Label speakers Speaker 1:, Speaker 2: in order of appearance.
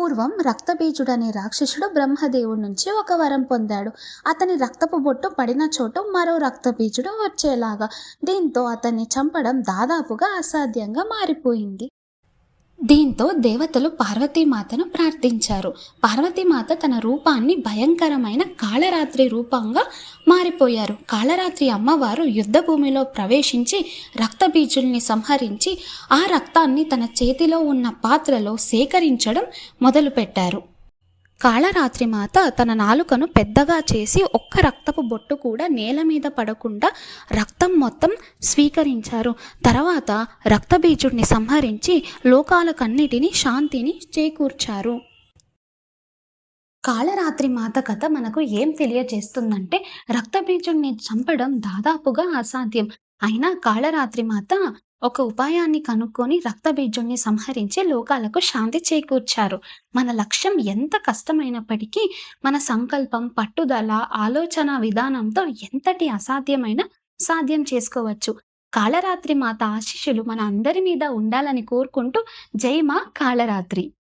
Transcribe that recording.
Speaker 1: పూర్వం రక్తబీజుడనే రాక్షసుడు బ్రహ్మదేవుడి నుంచి ఒక వరం పొందాడు. అతని రక్తపు బొట్టు పడిన చోటు మరో రక్తబీజుడు వచ్చేలాగా. దీంతో అతన్ని చంపడం దాదాపుగా అసాధ్యంగా మారిపోయింది. దీంతో దేవతలు పార్వతీమాతను ప్రార్థించారు. పార్వతీమాత తన రూపాన్ని భయంకరమైన కాళరాత్రి రూపంగా మారిపోయారు. కాళరాత్రి అమ్మవారు యుద్ధభూమిలో ప్రవేశించి రక్తబీజుల్ని సంహరించి ఆ రక్తాన్ని తన చేతిలో ఉన్న పాత్రలో సేకరించడం మొదలుపెట్టారు. కాళరాత్రి మాత తన నాలుకను పెద్దగా చేసి ఒక్క రక్తపు బొట్టు కూడా నేల మీద పడకుండా రక్తం మొత్తం స్వీకరించారు. తర్వాత రక్తబీజుడిని సంహరించి లోకాలకన్నిటినీ శాంతిని చేకూర్చారు. కాళరాత్రి మాత కథ మనకు ఏం తెలియజేస్తుందంటే, రక్తబీజుడిని చంపడం దాదాపుగా అసాధ్యం. అయినా కాళరాత్రి మాత ఒక ఉపాయాన్ని కనుక్కొని రక్తబీజుడిని సంహరించి లోకాలకు శాంతి చేకూర్చారు. మన లక్ష్యం ఎంత కష్టమైనప్పటికీ మన సంకల్పం, పట్టుదల, ఆలోచన విధానంతో ఎంతటి అసాధ్యమైన సాధ్యం చేసుకోవచ్చు. కాళరాత్రి మాత ఆశీస్సులు మన అందరి మీద ఉండాలని కోరుకుంటూ, జై మా కాళరాత్రి.